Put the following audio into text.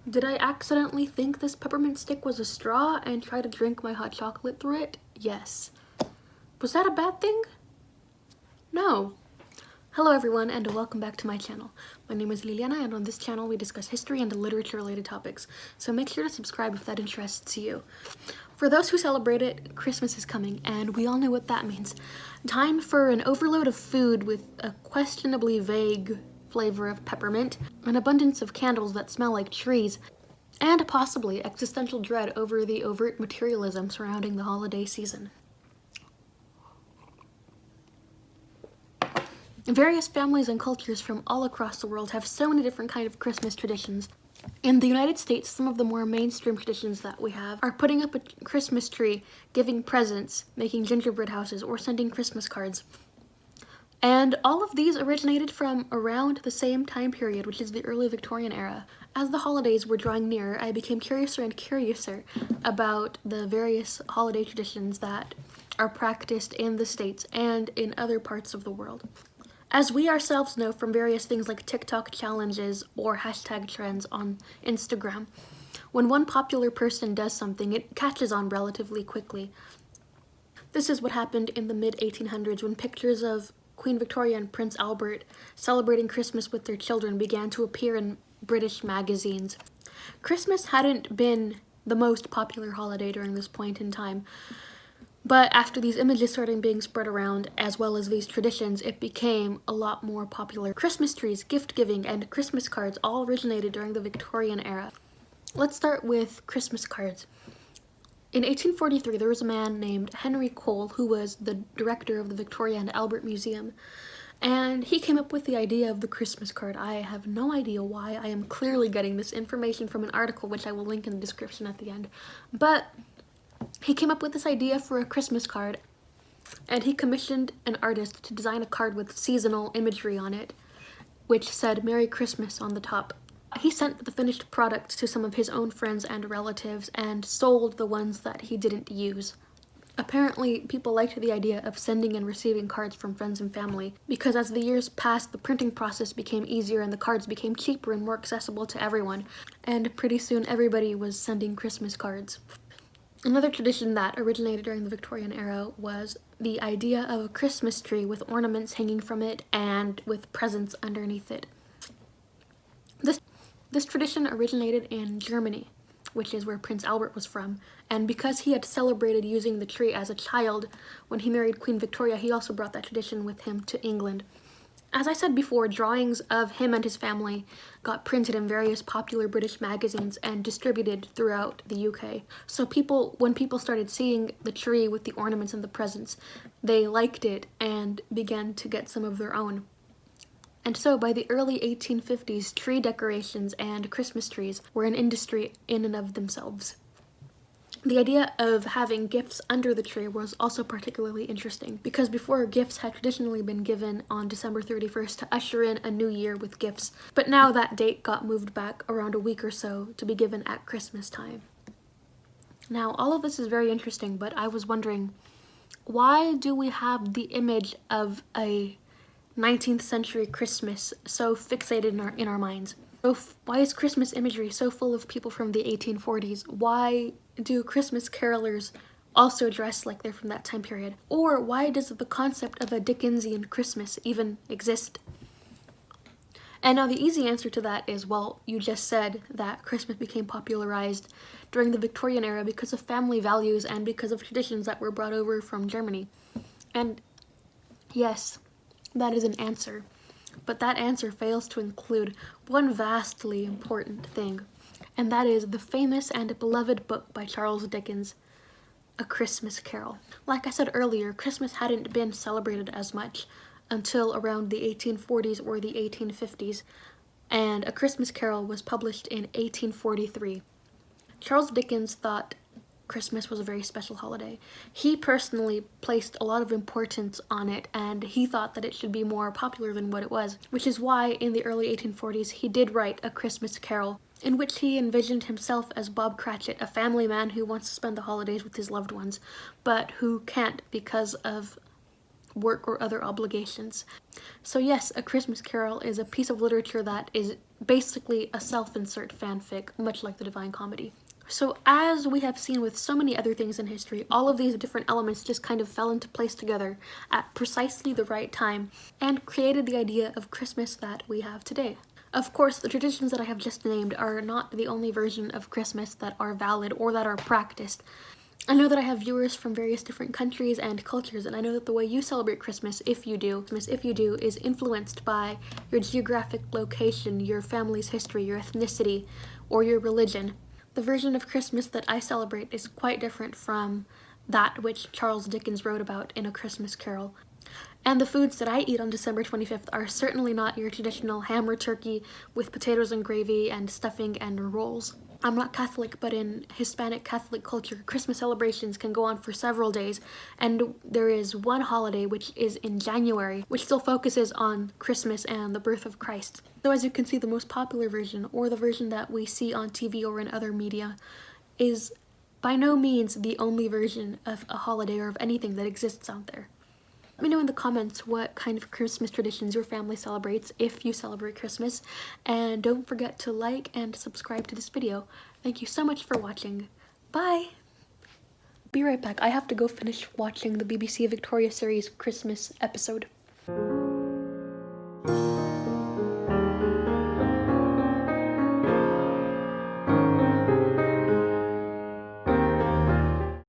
Did I accidentally think this peppermint stick was a straw and try to drink my hot chocolate through it? Yes. Was that a bad thing? No. Hello everyone and welcome back to my channel. My name is Liliana and on this channel we discuss history and literature related topics, so make sure to subscribe if that interests you. For those who celebrate it, Christmas is coming and we all know what that means. Time for an overload of food with a questionably vague flavor of peppermint, an abundance of candles that smell like trees, and possibly existential dread over the overt materialism surrounding the holiday season. Various families and cultures from all across the world have so many different kinds of Christmas traditions. In the United States, some of the more mainstream traditions that we have are putting up a Christmas tree, giving presents, making gingerbread houses, or sending Christmas cards. And all of these originated from around the same time period, which is the early Victorian era. As the holidays were drawing nearer, I became curiouser and curiouser about the various holiday traditions that are practiced in the States and in other parts of the world. As we ourselves know from various things like TikTok challenges or hashtag trends on Instagram, when one popular person does something, it catches on relatively quickly. This is what happened in the mid-1800s when pictures of Queen Victoria and Prince Albert celebrating Christmas with their children began to appear in British magazines. Christmas hadn't been the most popular holiday during this point in time, but after these images started being spread around, as well as these traditions, it became a lot more popular. Christmas trees, gift giving, and Christmas cards all originated during the Victorian era. Let's start with Christmas cards. In 1843, there was a man named Henry Cole who was the director of the Victoria and Albert Museum, and he came up with the idea of the Christmas card. I have no idea why. I am clearly getting this information from an article which I will link in the description at the end. But he came up with this idea for a Christmas card, and he commissioned an artist to design a card with seasonal imagery on it, which said Merry Christmas on the top. He sent the finished product to some of his own friends and relatives and sold the ones that he didn't use. Apparently, people liked the idea of sending and receiving cards from friends and family because as the years passed, the printing process became easier and the cards became cheaper and more accessible to everyone, and pretty soon everybody was sending Christmas cards. Another tradition that originated during the Victorian era was the idea of a Christmas tree with ornaments hanging from it and with presents underneath it. This tradition originated in Germany, which is where Prince Albert was from, and because he had celebrated using the tree as a child when he married Queen Victoria, he also brought that tradition with him to England. As I said before, drawings of him and his family got printed in various popular British magazines and distributed throughout the UK. So when people started seeing the tree with the ornaments and the presents, they liked it and began to get some of their own. And so by the early 1850s, tree decorations and Christmas trees were an industry in and of themselves. The idea of having gifts under the tree was also particularly interesting because before, gifts had traditionally been given on December 31st to usher in a new year with gifts, but now that date got moved back around a week or so to be given at Christmas time. Now, all of this is very interesting, but I was wondering, why do we have the image of a 19th century Christmas so fixated in our minds? Why is Christmas imagery so full of people from the 1840s? Why do Christmas carolers also dress like they're from that time period? Or why does the concept of a Dickensian Christmas even exist? And now the easy answer to that is, well, you just said that Christmas became popularized during the Victorian era because of family values and because of traditions that were brought over from Germany. And yes, that is an answer. But that answer fails to include one vastly important thing, and that is the famous and beloved book by Charles Dickens, A Christmas Carol. Like I said earlier, Christmas hadn't been celebrated as much until around the 1840s or the 1850s, and A Christmas Carol was published in 1843. Charles Dickens thought Christmas was a very special holiday. He personally placed a lot of importance on it, and he thought that it should be more popular than what it was, which is why in the early 1840s he did write A Christmas Carol, in which he envisioned himself as Bob Cratchit, a family man who wants to spend the holidays with his loved ones, but who can't because of work or other obligations. So yes, A Christmas Carol is a piece of literature that is basically a self-insert fanfic, much like the Divine Comedy. So as we have seen with so many other things in history, all of these different elements just kind of fell into place together at precisely the right time and created the idea of Christmas that we have today. Of course, the traditions that I have just named are not the only version of Christmas that are valid or that are practiced. I know that I have viewers from various different countries and cultures, and I know that the way you celebrate Christmas, if you do, is influenced by your geographic location, your family's history, your ethnicity, or your religion. The version of Christmas that I celebrate is quite different from that which Charles Dickens wrote about in A Christmas Carol. And the foods that I eat on December 25th are certainly not your traditional ham or turkey with potatoes and gravy and stuffing and rolls. I'm not Catholic, but in Hispanic Catholic culture, Christmas celebrations can go on for several days, and there is one holiday, which is in January, which still focuses on Christmas and the birth of Christ. So as you can see, the most popular version, or the version that we see on TV or in other media, is by no means the only version of a holiday or of anything that exists out there. Let me know in the comments what kind of Christmas traditions your family celebrates, if you celebrate Christmas, and don't forget to like and subscribe to this video. Thank you so much for watching. Bye! Be right back. I have to go finish watching the BBC Victoria series Christmas episode.